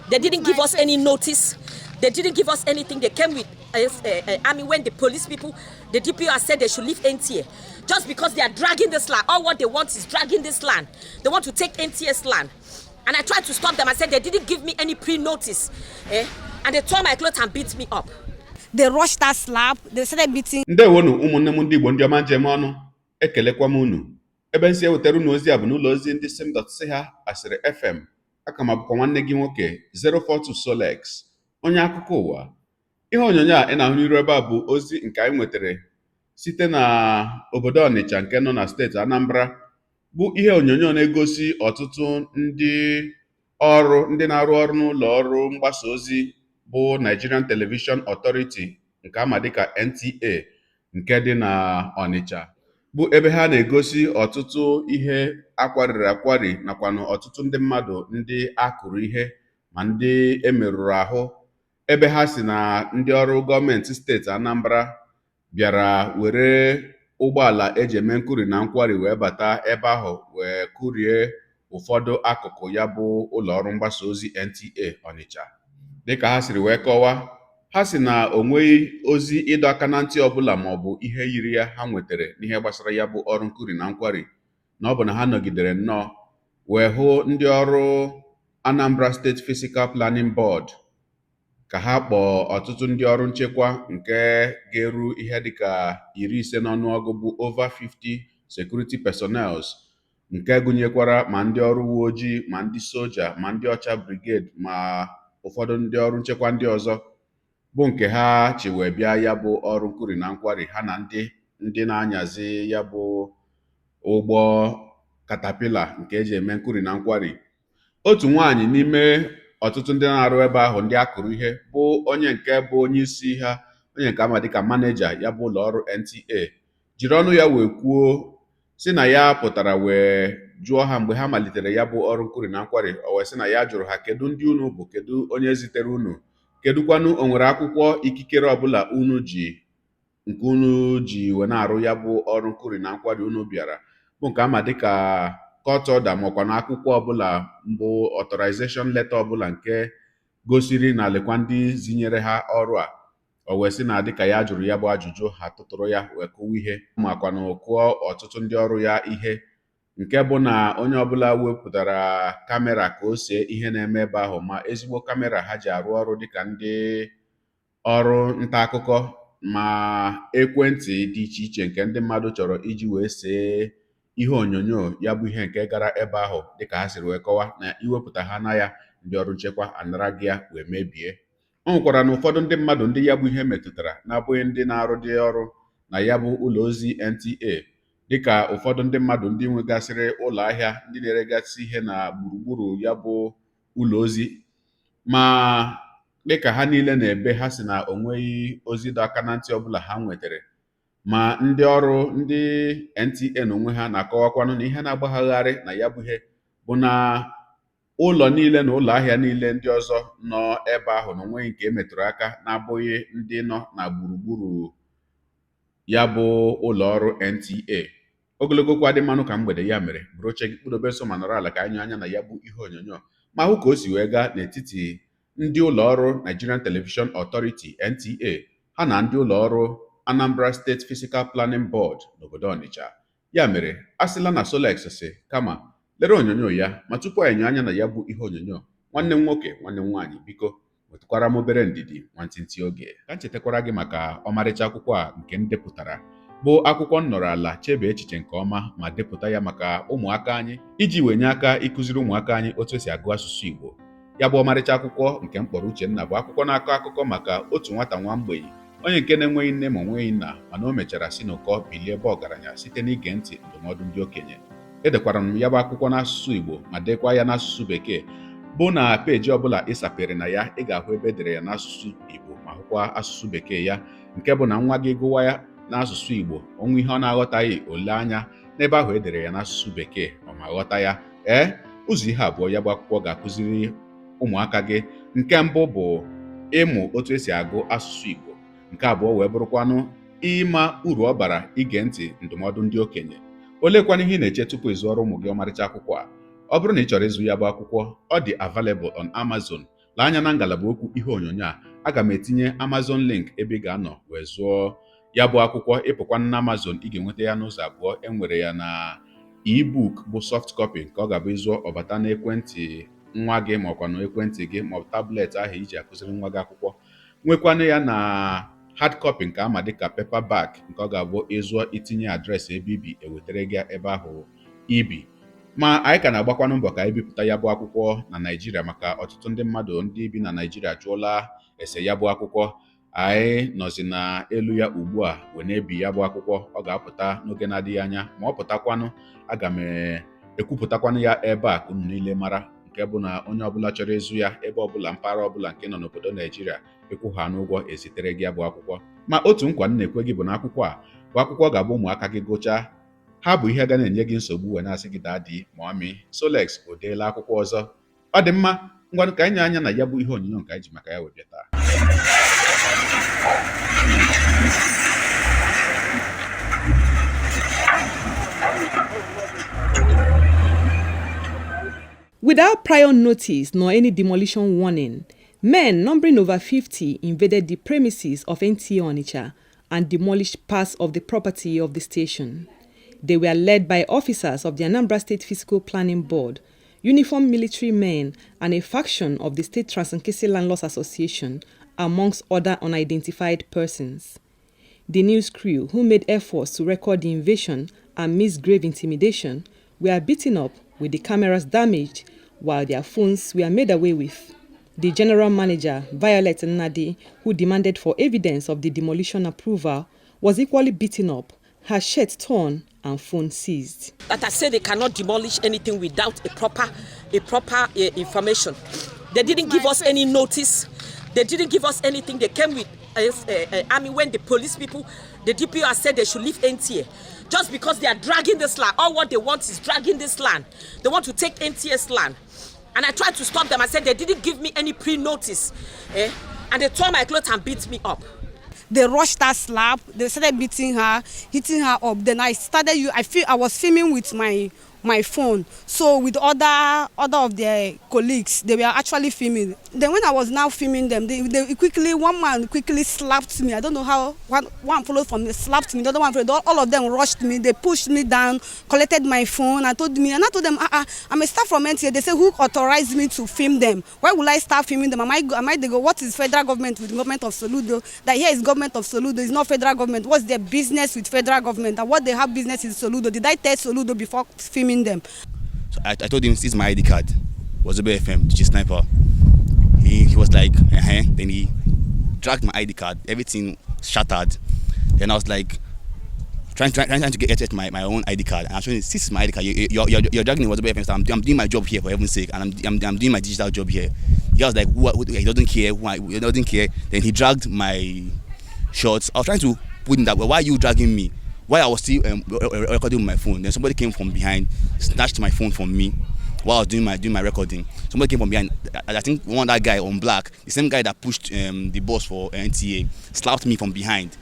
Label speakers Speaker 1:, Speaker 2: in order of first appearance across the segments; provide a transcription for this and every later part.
Speaker 1: They didn't give us any notice. They didn't give us anything. They came with army when the police people, the DPO said they should leave NTA. Just because they are dragging this land. All what they want is dragging this land. They want to take NTS land. And I tried to stop them. I said they didn't give me any pre-notice. And they tore my clothes and beat me up.
Speaker 2: They rushed that slab. They started beating.
Speaker 3: Ndewonu ụmụnne m ndị Igbo ndị ọma njem ọnụ, ekelekwa m unu. Ebe nsi ewetara unu ozi a bụ n'ụlọ ozi ndị sim.si ha asịrị FM. Aka m abụkwa nwanne gị nwoke 042 Solex, onye akụkọ ụwa. Ihe onyonyo a ị na-ahụ n'iru ebe a bụ ozi nke anyị nwetara site na obodo Ọnịcha nke nọ na steeti Anambra, bụ ihe onyonyo na-egosi ọtụtụ ndị na-arụ ọrụ n'ụlọ ọrụ mgbasa ozi bụ Nigerian Television Authority nke ama dịka NTA nke dị na Ọnịcha, bụ ebe ha na-egosi ọtụtụ ihe akwarịrị akwari nakwa ọtụtụ ndị mmadụ ndị akụrụ ihe ma ndị emerụrụ ahụ, ebe ha si na ndị ọrụ gọọmenti steeti Anambra bịara were ụgbọala eji eme nkụri na nkwari wee bata ebe ahụ wee kụrie ụfọdụ akụkụ ya bụ ụlọ ọrụ mgbasa ozi NTA Ọnịcha. Dịka ha siri wee kọwaa, ha si na o nweghị ozi ịdọ aka na ntị ọbụla maọbụ ihe yiri ya ha nwetara n'ihe gbasara ya bụ ọrụ nkụri na nkwari, na ọ bụ na ha nọgidere nnọọ wee hụ ndị ọrụ Anambra State Physical Planning Board ka ha kpọọ ọtụtụ ndị ọrụ nchekwa nke ga-eru ihe dịka 50 n'ọnụọgụ bụ over 50 security personnel, nke gụnyekwara ma ndị ọrụ uwe ojii ma ndị soja ma ndị ọcha brigade ma ụfọdụ ndị ọrụ nchekwa ndị ọzọ, bụ nke ha chi wee bịa ya bụ ọrụ nkụri na nkwari ha na ndị na-anyazi ya bụ ụgbọ katapila nke eji eme nkụri na nkwari. Otu nwaanyị n'ime ọtụtụ ndị na-arụ ebe ahụ ndị akụrụ ihe bụ onye nke bụ onye isi ha, onye nke ama dịka maneja ya bụ ụlọ ọrụ NTA, jiri ọnụ ya wee kwuo si na ya pụtara wee jụọ ha mgbe ha malitere ya bụ ọrụ nkụri na nkwari. O wee sị na ya jụrụ ha kedu ndị unu bụ, kedu onye zitere unu, kedụkwanụ o nwere akwụkwọ ikikere ọbụla unu ji wee na-arụ ya bụ ọrụ nkụri na nkwari unu bịara, bụ nke ama dịka court order makwa na akwụkwọ ọbụla mbụ authorization letter ọbụla nke gosiri na lekwa ndị zinyere ha ọrụ a. O wee sị na dịka ya jụrụ ya bụ ajụjụ, ha tụtụrụ ya wee kụwa ihe makwa na kụọ ọtụtụ ndị ọrụ ya ihe, nke bụ na onye ọbụla wepụtara kamera ka o see ihe na-eme ebe ahụ, ma ezigbo kamera ha ji arụ ọrụ dịka ndị ọrụ nta akụkọ ma ekwentị dị iche iche nke ndị mmadụ chọrọ iji wee see ihe onyonyo ya bụ ihe nke gara ebe ahụ. Dịka ha siri wee kọwa na iwepụta ha na ya, ndị ọrụ nchekwa anara gị ya wee mebie. O nwekwara na ụfọdụ ndị mmadụ ndị ya bụ ihe metụtara na-abụghị ndị na-arụ dị ọrụ na ya bụ ụlọ ozi NTA, dịka ụfọdụ ndị mmadụ ndị nwegasịrị ụlọ ahịa ndị na-eregasị ihe na gburugburu ya bụ ụlọ ozi, ma dịka ha niile na-ebe ha si na o nweghị ozi dọ aka na ntị ọbụla ha nwetara. Ma ndị ọrụ ndị NTA n'onwe ha na-akọwakwanụ na ihe na-agbagharị na ya bụ ihe bụ na ụlọ niile na ụlọ ahịa niile ndị ọzọ nọ ebe ahụ na onweghị nke emetụrụ aka na-abụghị ndị nọ na gburugburu ya bụ ụlọ ọrụ NTA. Ogologo kwa dị mmanụ ka mgbede, ya mere bụrụ oche gị kpụdobe nso ma nọrọ ala ka anyị anya na ya bụ ihe onyonyo ma hụ ka o si wee gaa n'etiti ndị ụlọ ọrụ Nigerian Television Authority NTA ha na ndị ụlọ ọrụ Anambra State Physical Planning Board n'obodo Ọnịcha. Ya mere a sịla na Solex si kama lere onyonyo ya, ma tupu anyị anya na ya bụ ihe onyonyo, nwanne m nwoke nwanne m nwaanyị, biko wetụkwara m obere ndidi nwantịntị oge ka m chetakwara gị maka ọmarịcha akwụkwọ a nke m depụtara, bụ akwụkwọ m nọrọ ala chebe echiche nke ọma ma depụta ya maka ụmụaka anyị iji wee nye aka ịkụziri ụmụaka anyị otu esi agụ asụsụ Igbo. Ya bụ ọmarịcha akwụkwọ nke m kpọrọ Uchenna bụ akwụkwọ na-akọ akụkọ maka otu nwata nwa mgbenyi, onye nke na-enweghị nne ma onweghị nna, mana o mechara si n'ụkọ bilie ebe ọgaranya site n'ige ntị ndụmọdụ ndị okenye. Edekwara m ya bụ akwụkwọ n'asụsụ Igbo ma dekwa ya n'asụsụ Bekee, bụ na peji ọbụla ịsapere na ya ị ga-ahụ ebe edere ya n'asụsụ Igbo ma hụkwa asụsụ Bekee ya, nke bụ na nwa gị gụwa ya n'asụsụ Igbo, onwe ihe ọ na-aghọtaghị ole anya n'ebe ahụ edere ya n'asụsụ Bekee ma ghọta ya. Ụzọ ihe abụọ ya bụ akwụkwọ ga-akụziri ụmụaka gị. Nke mbụ bụ ịmụ otu esi agụ asụsụ Igbo, nke abụọ wee bụrụkwanụ ịma uru ọ bara ige ntị ndụmọdụ ndị okenye. Olekwana ihe ị na-eche tupu ịzụọrọ ụmụ gị ọmarịcha akwụkwọ a? Ọ bụrụ na ị chọrọ ịzụ ya bụ akwụkwọ, ọ dị available on Amazon lee anya na ngalaba okwu ihe onyonyo a aga m etinye Amazon link ebe ị ga-anọ wee zụọ ya bụ akwụkwọ. Ịpụkwa na Amazon ị ga-enweta ya n'ụzọ abụọ. Enwere ya na ebook bụ soft copy nke ọ ga-abụ ịzụọ ọbata n'ekwentị nwa gị ma ọkwa na ekwentị gị ma ọ bụ tablet ahụ iji akụziri nwa gị akwụkwọ. Nwekwana ya na hard copy nke ama dịka paperback nke ọ ga-abụ ịzụọ itinye adreesị ebe ibi ewetara gị ebe ahụ ibi. Ma anyị ka na-agbakwanụ mbọ ka anyị bipụta ya bụ akwụkwọ na Naịjirịa maka ọtụtụ ndị mmadụ ndị bi na Naịjirịa jụọla ese ya bụ akwụkwọ. Anyị nọzi na elu ya ugbu a wee na-ebi ya bụ akwụkwọ. Ọ ga-apụta n'oge na-adịghị anya. Ma ọ pụtakwanụ, aga m ekwupụtakwanụ ya ebe a ka unu niile mara, nke bụ na onye ọbụla chọrọ ịzụ ya ebe ọbụla mpaghara ọbụla nke nọ n'obodo Naịjirịa ịkwụ ha n'ụgwọ ezitere gị ya bụ akwụkwọ. Ma otu nkwa m na-ekwe gị bụ na akwụkwọ a bụ akwụkwọ ga-abụ ụmụaka gị gụchaa ha bụ ihe ga na-enye gị nsogbu wee na-asị gị daadị ma ọmị Solex o deela akwụkwọ ọzọ. Ọ dị mma, ngwanụ ka anyị nye anya na ya bụ ihe onyonyo nke anyị ji maka ya wee bịa taa.
Speaker 4: Without prior notice nor any demolition warning, men numbering over 50 invaded the premises of NTA Ọnịcha and demolished parts of the property of the station. They were led by officers of the Anambra State Physical Planning Board, uniformed military men, and a faction of the State Trans-Nkisi Landlords Association, amongst other unidentified persons. The news crew, who made efforts to record the invasion amidst grave intimidation, were beaten up with the cameras damaged, while their phones were made away with. The general manager, Violet Nnadi, who demanded for evidence of the demolition approval, was equally beaten up, her shirt torn and phone seized.
Speaker 1: That I say they cannot demolish anything without a proper information. They didn't give us any notice. They didn't give us anything. They came with army when the police people, the DPO said they should leave NTA. Just because they are dragging this land. All what they want is dragging this land. They want to take NTA's land. And I tried to stop them. I said they didn't give me any pre-notice. And they tore my clothes and beat me up.
Speaker 2: They rushed that slab. They started beating her, hitting her up. Then I was filming with my phone. So with other of their colleagues, they were actually filming. Then when I was now filming them, one man quickly slapped me. I don't know how. One followed from me, slapped me. The other one followed. All of them rushed me. They pushed me down, collected my phone. I told them, I'm a staff from NTA. They say, who authorized me to film them? Why will I start filming them? They go, what is federal government with the government of Soludo? That here is government of Soludo. It's not federal government. What's their business with federal government? And what they have business in Soludo? Did I tell Soludo before filming them?
Speaker 5: So I told him this is my ID card. It was a BFM, which is sniper. He was like, Then he dragged my ID card. Everything shattered. Then I was like, trying to get my own ID card. And I showed him, this is my ID card. You're dragging it. Was a BFM. So I'm doing my job here for heaven's sake, and I'm doing my digital job here. He was like, he doesn't care. He doesn't care. Then he dragged my shorts. I was trying to put in that. Why are you dragging me? While I was still recording with my phone, then somebody came from behind, snatched my phone from me while I was doing my recording. Somebody came from behind. I think one of that guy on black, the same guy that pushed the boss for NTA, slapped me from behind.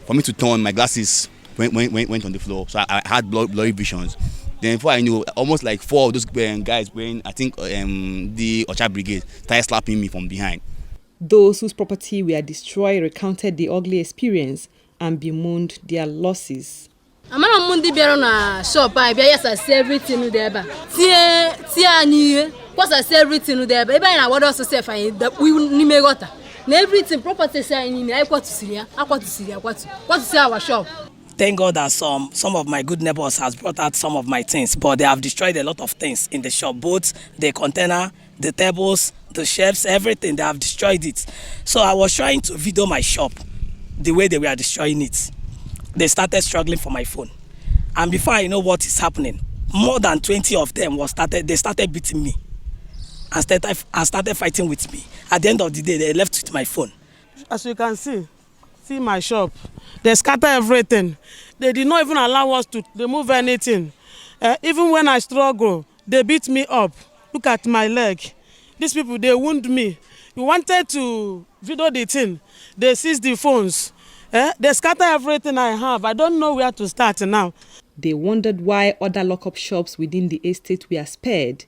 Speaker 5: For me to turn, my glasses went on the floor, so I had blurry visions. Then before I knew, almost like 4 of those guys wearing, I think, the Ọnịcha brigade, started slapping me from behind.
Speaker 4: Those whose property were destroyed recounted the ugly experience and bemoaned their losses.
Speaker 6: Amara mundi bịara na shop anyị bịa yasa see everything dị ebe a. Tie anyị ihe, kwasa see everything dị ebe. Ebe anyị na wado so sef anyị n'ime gota. Na everything property say anyị ni anyị kwatusiri ya, kwatusiri our shop.
Speaker 7: Thank God that some of my good neighbors has brought out some of my things, but they have destroyed a lot of things in the shop, both the container, the tables, the shelves, everything. They have destroyed it. So I was trying to video my shop the way they were destroying it. They started struggling for my phone. And before I know what is happening, more than 20 of them they started beating me and started fighting with me. At the end of the day, they left with my phone.
Speaker 8: As you can see my shop. They scatter everything. They did not even allow us to remove anything. Even when I struggle, they beat me up. Look at my leg. These people, they wound me. We wanted to video the thing. They seized the phones. They scatter everything I have. I don't know where to start now.
Speaker 4: They wondered why other lock-up shops within the estate were spared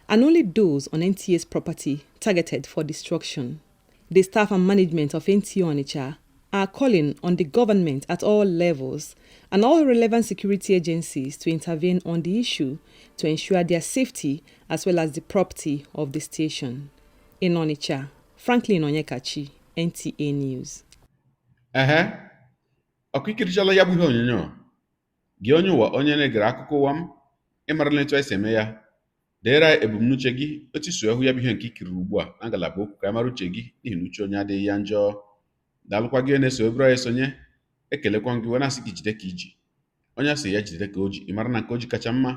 Speaker 4: and only those on NTA's property targeted for destruction. The staff and management of NTA Ọnịcha are calling on the government at all levels and all relevant security agencies to intervene on the issue to ensure their safety as well as the property of the station. In Ọnịcha, Franklin Onyekachi, NTA News.
Speaker 3: Ọkụikirichala ya bụ ihe onyonyo gị onye ụwa onye na-egere akụkọ ụwa m ịmarala etu anyị si eme ya deere ebumnuche gị otu isi hụ ya bụ ihe nke ikiri ugbu a na ngalaba okwu ka anyị mara uche gị n'ihi na uche onye adịghị ya njọ. Daalụkwa gị na-eso obere anyị esonye, ekelekwa gị wee na-asị gị jide ka iji onye asị ya jide ka o ji ịmara na nke o ji kacha mma.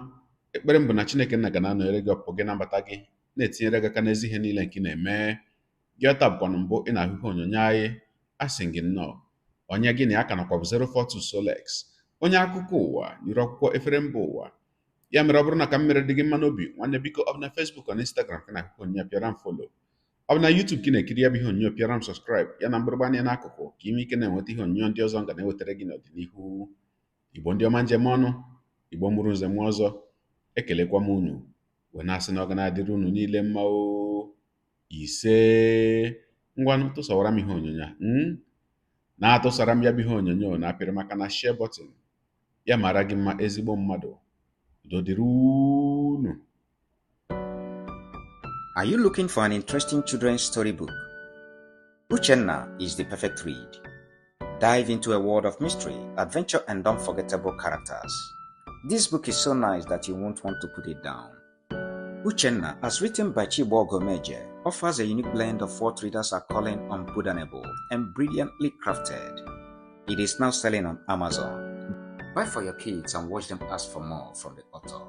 Speaker 3: Ekpere m bụ na Chineke nna ga na-anọnyere gị ọpụpụ gị na mbata gị na-etinyere gị aka n'ezi ihe niile nke ị na-eme. Gị ọta bụkwanụ mbụ ị na-ahụ ihe onyonyo anyị, asị gị nnọọ onye gị na ya ka nọkwa bụ 042 Solex, onye akụkọ ụwa nyere akwụkwọ efere mba ụwa. Ya mere ọ bụrụ na ka m mere dị gị mma n'obi nwanne, biko ọ bụ na Facebook na Instagram ka na-akụkọ onyonyo pịara m follow, ọ bụ na YouTube ka ị na-ekiri ya bụ ihe onyonyo pịara m subscribe ya na mgbịrịgba anya n'akụkụ ka ime ike na-enweta ihe onyonyo ndị ọzọ nga na-ewetara gị n'ọdịnihu. Igbo ndị ọma njem ọnụ, Igbo mụrụ nze m ọzọ, ekelekwa m unu wee na-asị na ọ ga na-adịrị unu niile mma o. Ise ngwanụ tụsawara m ihe onyonyo na-atụsara m ya bụ ihe onyonyo na-apịrị maka na share button ya mara gị mma ezigbo mmadụ. Udo dịrị unu.
Speaker 9: Are you looking for an interesting children's storybook? Uchenna is the perfect read. Dive into a world of mystery, adventure, and unforgettable characters. This book is so nice that you won't want to put it down. Uchenna, as written by Chibogo Meje, offers a unique blend of what readers are calling unpardonable and brilliantly crafted. It is now selling on Amazon. Buy for your kids and watch them ask for more from the author.